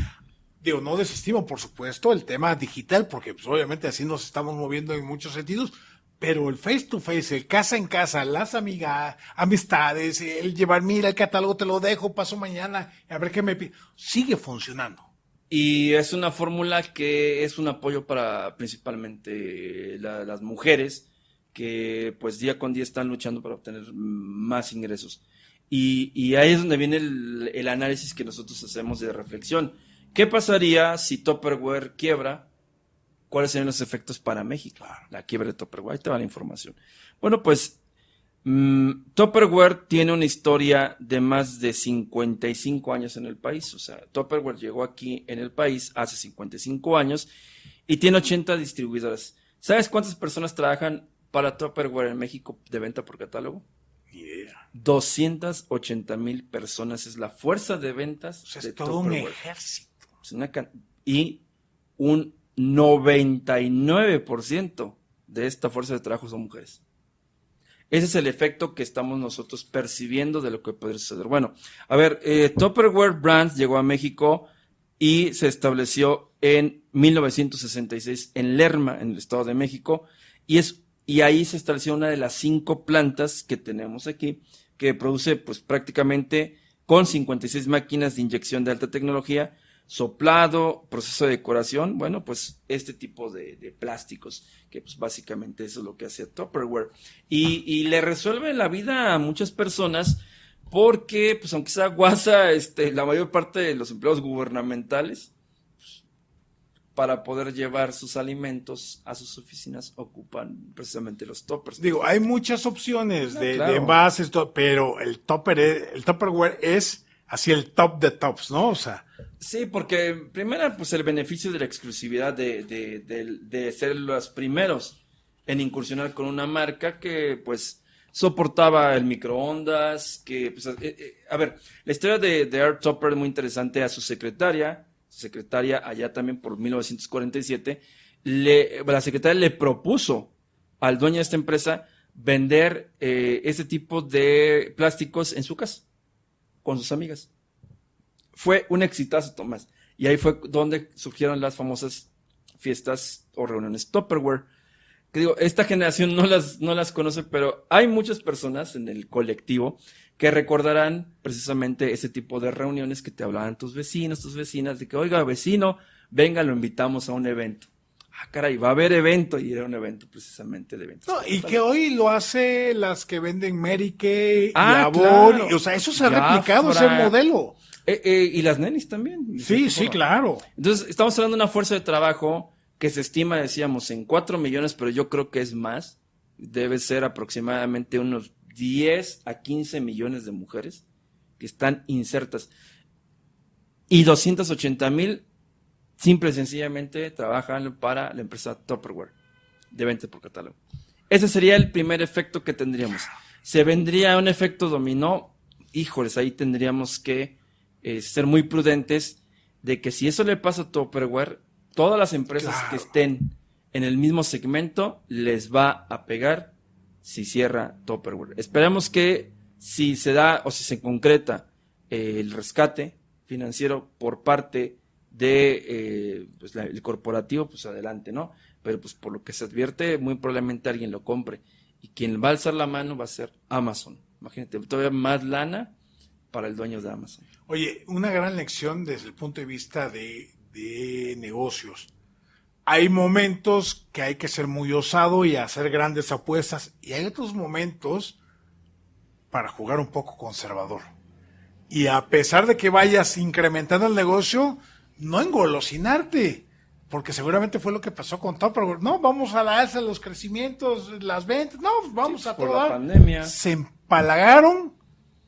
Digo, no desestimo, por supuesto, el tema digital, porque pues obviamente así nos estamos moviendo en muchos sentidos, pero el face to face, el casa en casa, las amistades, el llevar, mira el catálogo, te lo dejo, paso mañana, a ver qué me pide, sigue funcionando. Y es una fórmula que es un apoyo para principalmente las mujeres que pues día con día están luchando para obtener más ingresos. Y ahí es donde viene el análisis que nosotros hacemos de reflexión. ¿Qué pasaría si Tupperware quiebra? ¿Cuáles serían los efectos para México? La quiebra de Tupperware. Ahí te va la información. Bueno, pues Tupperware tiene una historia de más de 55 años en el país. O sea, Tupperware llegó aquí en el país hace 55 años y tiene 80 distribuidoras. ¿Sabes cuántas personas trabajan para Tupperware en México de venta por catálogo? Ni idea. 280,000 personas es la fuerza de ventas. O sea, de es todo un Tupperware. ejército. Y un 99% de esta fuerza de trabajo son mujeres. Ese es el efecto que estamos nosotros percibiendo de lo que puede suceder. Bueno, a ver, Tupperware Brands llegó a México y se estableció en 1966 en Lerma, en el Estado de México, y ahí se estableció una de las 5 plantas que tenemos aquí, que produce pues prácticamente con 56 máquinas de inyección de alta tecnología, soplado, proceso de decoración, bueno, pues este tipo de plásticos, que pues básicamente eso es lo que hace Tupperware. Y le resuelve la vida a muchas personas porque, pues aunque sea guasa, la mayor parte de los empleados gubernamentales, pues, para poder llevar sus alimentos a sus oficinas, ocupan precisamente los toppers. Digo, hay muchas opciones claro. de envases, pero el Tupperware es así el top de tops, ¿no? O sea. Sí, porque primero, pues el beneficio de la exclusividad de ser los primeros en incursionar con una marca que, pues, soportaba el microondas, que, pues, a ver, la historia de Art Tupper es muy interesante. A su secretaria allá también por 1947, la secretaria le propuso al dueño de esta empresa vender este tipo de plásticos en su casa, con sus amigas. Fue un exitazo, Tomás. Y ahí fue donde surgieron las famosas fiestas o reuniones Tupperware. Que digo, esta generación no las conoce, pero hay muchas personas en el colectivo que recordarán precisamente ese tipo de reuniones que te hablaban tus vecinos, tus vecinas, de que, oiga, vecino, venga, lo invitamos a un evento. Ah, caray, va a haber evento, y era un evento precisamente de eventos. No, y que hoy lo hace las que venden Mary Kay y claro. Avon, o sea, eso se ha replicado, ese modelo. Y las nenis también. Sí, claro. Entonces, estamos hablando de una fuerza de trabajo que se estima, decíamos, en 4 millones, pero yo creo que es más. Debe ser aproximadamente unos 10 a 15 millones de mujeres que están insertas. Y 280,000 simple y sencillamente trabajan para la empresa Tupperware de venta por catálogo. Ese sería el primer efecto que tendríamos. Se vendría un efecto dominó. Híjoles, ahí tendríamos que ser muy prudentes de que si eso le pasa a Tupperware, todas las empresas que estén en el mismo segmento les va a pegar si cierra Tupperware. Esperamos que si se da o si se concreta el rescate financiero por parte de pues el corporativo, pues adelante, ¿no? Pero pues por lo que se advierte, muy probablemente alguien lo compre. Y quien va a alzar la mano va a ser Amazon. Imagínate, todavía más lana para el dueño de Amazon. Oye, una gran lección desde el punto de vista de negocios. Hay momentos que hay que ser muy osado y hacer grandes apuestas, y hay otros momentos para jugar un poco conservador. Y a pesar de que vayas incrementando el negocio, no engolosinarte, porque seguramente fue lo que pasó con Tupperware. No, vamos a la alza, los crecimientos, las ventas, no, vamos a por todo la dar. pandemia. Se empalagaron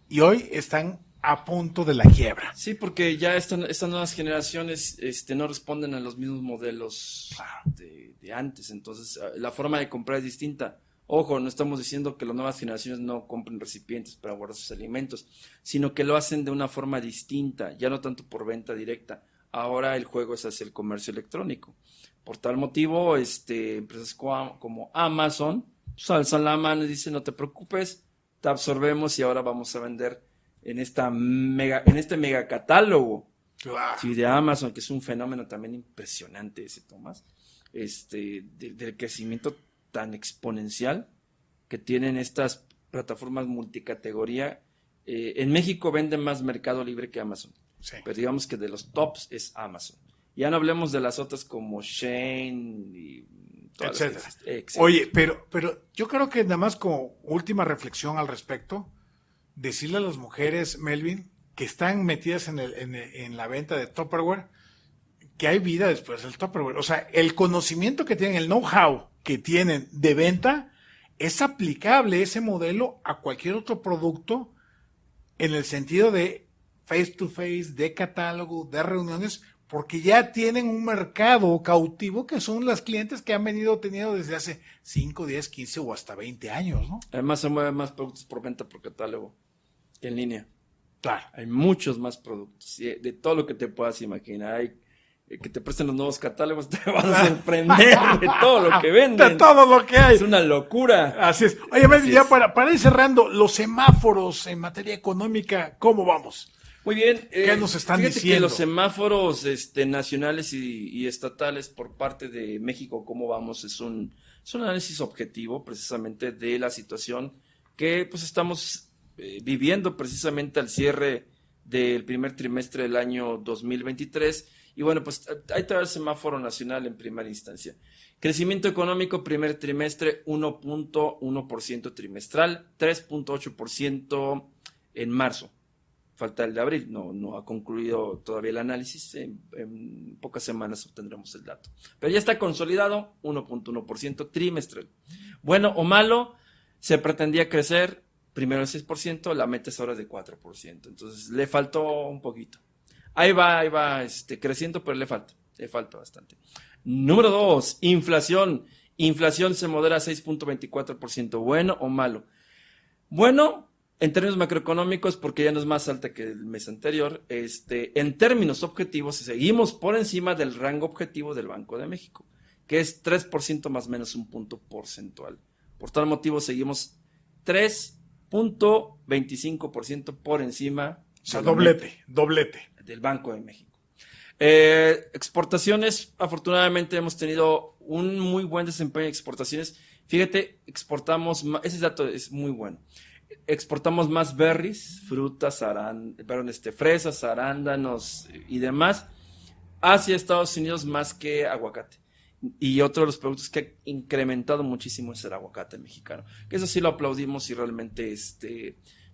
y hoy están a punto de la quiebra. Sí, porque ya estas nuevas generaciones no responden a los mismos modelos de antes, entonces la forma de comprar es distinta. Ojo, no estamos diciendo que las nuevas generaciones no compren recipientes para guardar sus alimentos, sino que lo hacen de una forma distinta, ya no tanto por venta directa. Ahora el juego es hacia el comercio electrónico. Por tal motivo, empresas como Amazon pues, alzan la mano y dicen, no te preocupes, te absorbemos y ahora vamos a vender en este mega catálogo sí, de Amazon, que es un fenómeno también impresionante ese, Tomás, del crecimiento tan exponencial que tienen estas plataformas multicategoría. En México venden más Mercado Libre que Amazon, sí. Pero digamos que de los tops es Amazon. Ya no hablemos de las otras como Shein y todas etcétera. Etcétera. Oye, pero yo creo que nada más como última reflexión al respecto, decirle a las mujeres, Melvin, que están metidas en la venta de Tupperware, que hay vida después del Tupperware. O sea, el conocimiento que tienen, el know-how que tienen de venta, es aplicable ese modelo a cualquier otro producto en el sentido de face to face, de catálogo, de reuniones, porque ya tienen un mercado cautivo que son las clientes que han venido teniendo desde hace 5, 10, 15 o hasta 20 años, ¿no? Además se mueven más productos por venta por catálogo que en línea. Claro. Hay muchos más productos, de todo lo que te puedas imaginar. Hay que te presten los nuevos catálogos, te vas a sorprender de todo lo que venden. De todo lo que hay. Es una locura. Así es. Oye, Melvin, ya para ir cerrando, los semáforos en materia económica, ¿cómo vamos? Muy bien. ¿Qué nos están fíjate diciendo? Que los semáforos nacionales y estatales por parte de México, ¿cómo vamos? Es un análisis objetivo precisamente de la situación que pues estamos viviendo precisamente al cierre del primer trimestre del año 2023. Y bueno, pues ahí está el semáforo nacional en primera instancia. Crecimiento económico, primer trimestre, 1.1% trimestral, 3.8% en marzo. Falta el de abril, no ha concluido todavía el análisis, en pocas semanas obtendremos el dato. Pero ya está consolidado, 1.1% trimestral. Bueno o malo, se pretendía crecer primero el 6%, la meta es ahora de 4%, entonces le faltó un poquito. Ahí va creciendo, pero le falta bastante. Número 2, inflación. Inflación se modera a 6.24%, ¿bueno o malo? Bueno, en términos macroeconómicos, porque ya no es más alta que el mes anterior, en términos objetivos, seguimos por encima del rango objetivo del Banco de México, que es 3% más o menos un punto porcentual. Por tal motivo, seguimos 3.25% por encima. O sea, doblete. Del Banco de México. Exportaciones, afortunadamente hemos tenido un muy buen desempeño en exportaciones. Fíjate, exportamos, ese dato es muy bueno. Exportamos más berries, frutas, fresas, arándanos y demás hacia Estados Unidos más que aguacate. Y otro de los productos que ha incrementado muchísimo es el aguacate mexicano. Que eso sí lo aplaudimos y realmente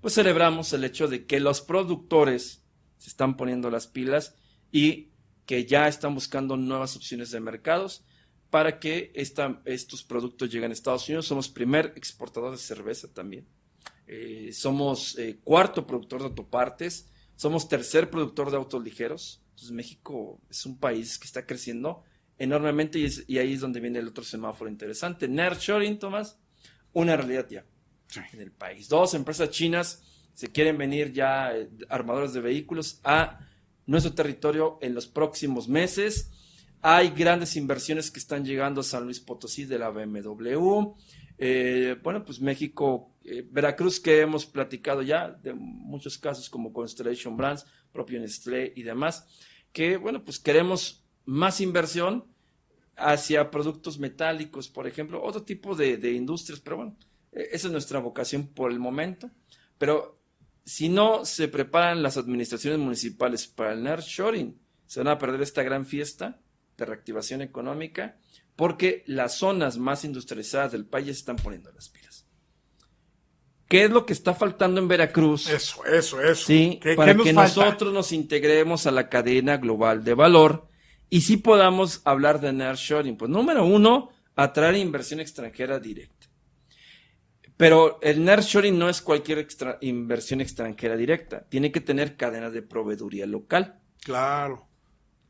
pues celebramos el hecho de que los productores se están poniendo las pilas y que ya están buscando nuevas opciones de mercados para que estos productos lleguen a Estados Unidos. Somos primer exportador de cerveza también. Somos cuarto productor de autopartes. Somos tercer productor de autos ligeros. Entonces México es un país que está creciendo enormemente y ahí es donde viene el otro semáforo interesante. Nearshoring, Tomás, una realidad ya en el país. 2 empresas chinas se quieren venir ya armadores de vehículos a nuestro territorio en los próximos meses. Hay grandes inversiones que están llegando a San Luis Potosí de la BMW. Bueno, pues México, Veracruz, que hemos platicado ya de muchos casos como Constellation Brands, propio Nestlé y demás, que bueno, pues queremos más inversión hacia productos metálicos, por ejemplo, otro tipo de industrias, pero bueno, esa es nuestra vocación por el momento, pero si no se preparan las administraciones municipales para el nearshoring, se van a perder esta gran fiesta de reactivación económica, porque las zonas más industrializadas del país están poniendo las pilas. ¿Qué es lo que está faltando en Veracruz? Eso. Sí, para que nosotros nos integremos a la cadena global de valor y sí podamos hablar de nearshoring. Pues número 1, atraer inversión extranjera directa. Pero el nearshoring no es cualquier inversión extranjera directa. Tiene que tener cadenas de proveeduría local. Claro.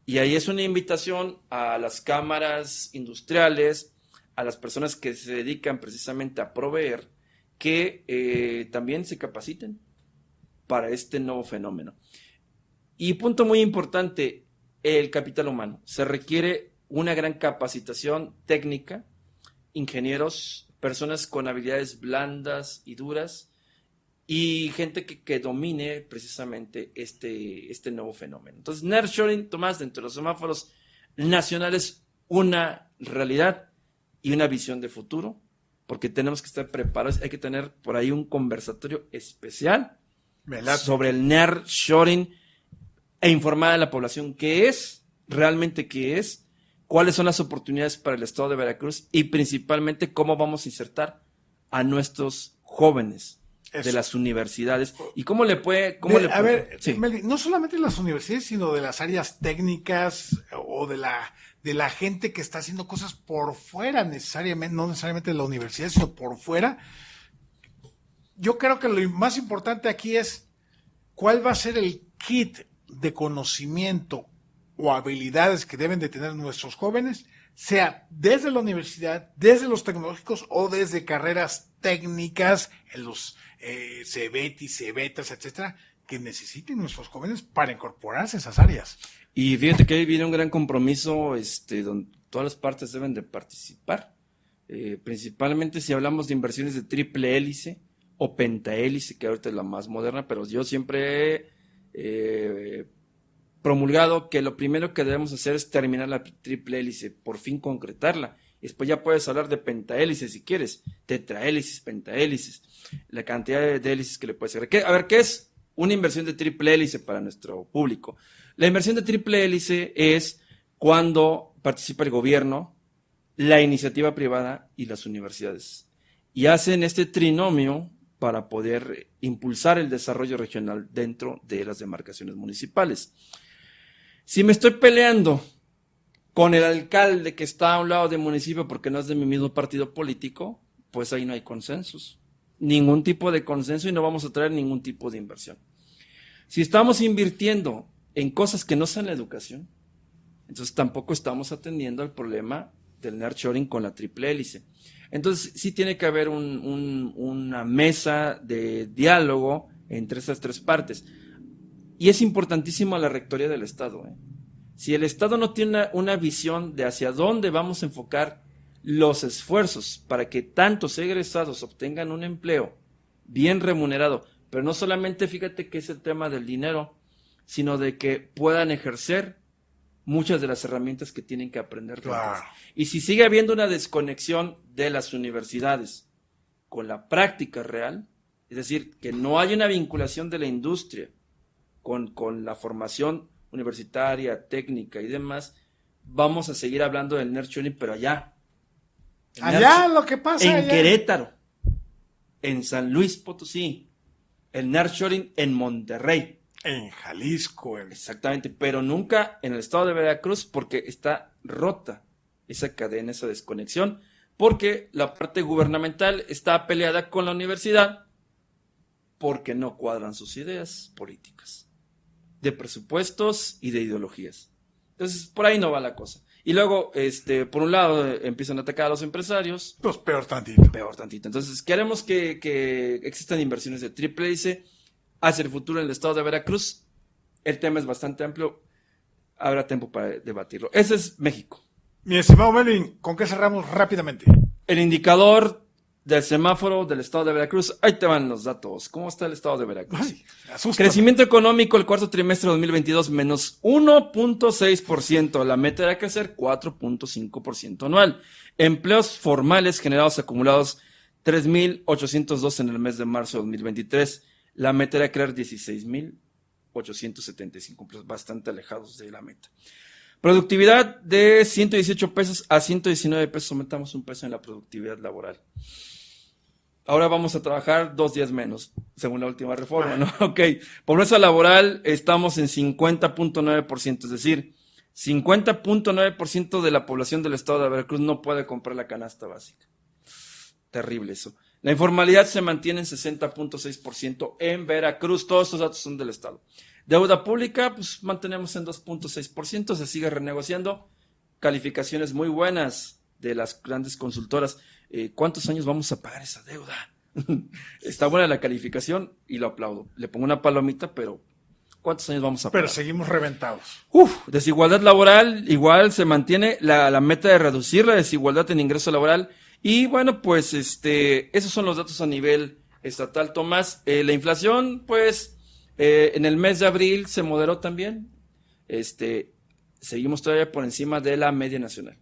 Y ahí es una invitación a las cámaras industriales, a las personas que se dedican precisamente a proveer, que también se capaciten para este nuevo fenómeno. Y punto muy importante, el capital humano. Se requiere una gran capacitación técnica, ingenieros, personas con habilidades blandas y duras, y gente que domine precisamente este nuevo fenómeno. Entonces, nearshoring, Tomás, dentro de los semáforos nacionales, una realidad y una visión de futuro, porque tenemos que estar preparados. Hay que tener por ahí un conversatorio especial sobre el nearshoring e informar a la población qué es, realmente qué es, cuáles son las oportunidades para el estado de Veracruz y principalmente cómo vamos a insertar a nuestros jóvenes de las universidades y cómo le puede... A ver, sí. Meli, no solamente las universidades, sino de las áreas técnicas o de la gente que está haciendo cosas por fuera, no necesariamente de la universidad, sino por fuera. Yo creo que lo más importante aquí es cuál va a ser el kit de conocimiento o habilidades que deben de tener nuestros jóvenes, sea desde la universidad, desde los tecnológicos o desde carreras técnicas en los CEBETIS, CEBETAS, etcétera, que necesiten nuestros jóvenes para incorporarse a esas áreas. Y fíjate que ahí viene un gran compromiso, donde todas las partes deben de participar, principalmente si hablamos de inversiones de triple hélice o pentahélice, que ahorita es la más moderna, pero yo siempre he promulgado que lo primero que debemos hacer es terminar la triple hélice, por fin concretarla. Después ya puedes hablar de pentahélices si quieres, tetrahélices, pentahélices, la cantidad de hélices que le puedes hacer. A ver, ¿qué es una inversión de triple hélice para nuestro público? La inversión de triple hélice es cuando participa el gobierno, la iniciativa privada y las universidades. Y hacen este trinomio para poder impulsar el desarrollo regional dentro de las demarcaciones municipales. Si me estoy peleando con el alcalde que está a un lado del municipio porque no es de mi mismo partido político, pues ahí no hay consensos. Ningún tipo de consenso y no vamos a traer ningún tipo de inversión. Si estamos invirtiendo en cosas que no son la educación, entonces tampoco estamos atendiendo al problema del nearshoring con la triple hélice. Entonces sí tiene que haber una mesa de diálogo entre esas tres partes. Y es importantísimo la rectoría del Estado. Si el Estado no tiene una visión de hacia dónde vamos a enfocar los esfuerzos para que tantos egresados obtengan un empleo bien remunerado, pero no solamente fíjate que es el tema del dinero, sino de que puedan ejercer muchas de las herramientas que tienen que aprender. Claro. Y si sigue habiendo una desconexión de las universidades con la práctica real, es decir, que no hay una vinculación de la industria con la formación universitaria, técnica y demás, vamos a seguir hablando del nearshoring, pero allá. Lo que pasa en allá. Querétaro, en San Luis Potosí, el nearshoring en Monterrey. En Jalisco. Exactamente, pero nunca en el estado de Veracruz, porque está rota esa cadena, esa desconexión, porque la parte gubernamental está peleada con la universidad porque no cuadran sus ideas políticas, de presupuestos y de ideologías. Entonces, por ahí no va la cosa. Y luego, por un lado, empiezan a atacar a los empresarios. Pues peor tantito. Peor tantito. Entonces, queremos que existan inversiones de triple hélice hacia el futuro en el estado de Veracruz. El tema es bastante amplio. Habrá tiempo para debatirlo. Ese es México. Mi estimado Melvin, ¿con qué cerramos rápidamente? El indicador del semáforo del estado de Veracruz. Ahí te van los datos. ¿Cómo está el estado de Veracruz? Ay, asústame. Crecimiento económico el cuarto trimestre de 2022 menos 1.6%. La meta era crecer 4.5% anual. Empleos formales generados acumulados 3.802 en el mes de marzo de 2023. La meta era crear 16,875, pues bastante alejados de la meta. Productividad de 118 pesos a 119 pesos, aumentamos un peso en la productividad laboral. Ahora vamos a trabajar 2 días menos, según la última reforma, ¿no? Ok, pobreza laboral estamos en 50.9%, es decir, 50.9% de la población del estado de Veracruz no puede comprar la canasta básica. Terrible eso. La informalidad se mantiene en 60.6% en Veracruz, todos estos datos son del estado. Deuda pública, pues mantenemos en 2.6%, se sigue renegociando. Calificaciones muy buenas de las grandes consultoras. ¿Cuántos años vamos a pagar esa deuda? Está buena la calificación y lo aplaudo. Le pongo una palomita, pero ¿cuántos años vamos a pagar? Pero seguimos reventados. Desigualdad laboral, igual se mantiene la meta de reducir la desigualdad en ingreso laboral. Y bueno, pues esos son los datos a nivel estatal, Tomás. La inflación, pues, en el mes de abril se moderó también. Seguimos todavía por encima de la media nacional.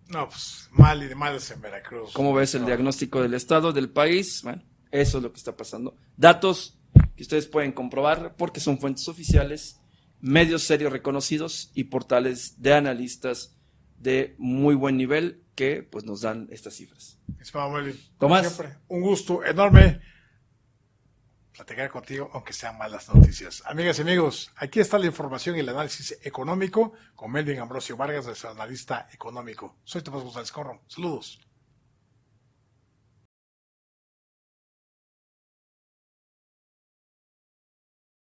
No, pues mal y de malas en Veracruz. ¿Cómo ves el diagnóstico del estado, del país? Bueno, eso es lo que está pasando. Datos que ustedes pueden comprobar porque son fuentes oficiales, medios serios reconocidos y portales de analistas de muy buen nivel que pues nos dan estas cifras. Estimado Melvin, Tomás, siempre, un gusto enorme platicar contigo, aunque sean malas noticias. Amigas y amigos, aquí está la información y el análisis económico con Melvin Ambrosio Vargas, nuestro analista económico. Soy Tomás González Corro. Saludos.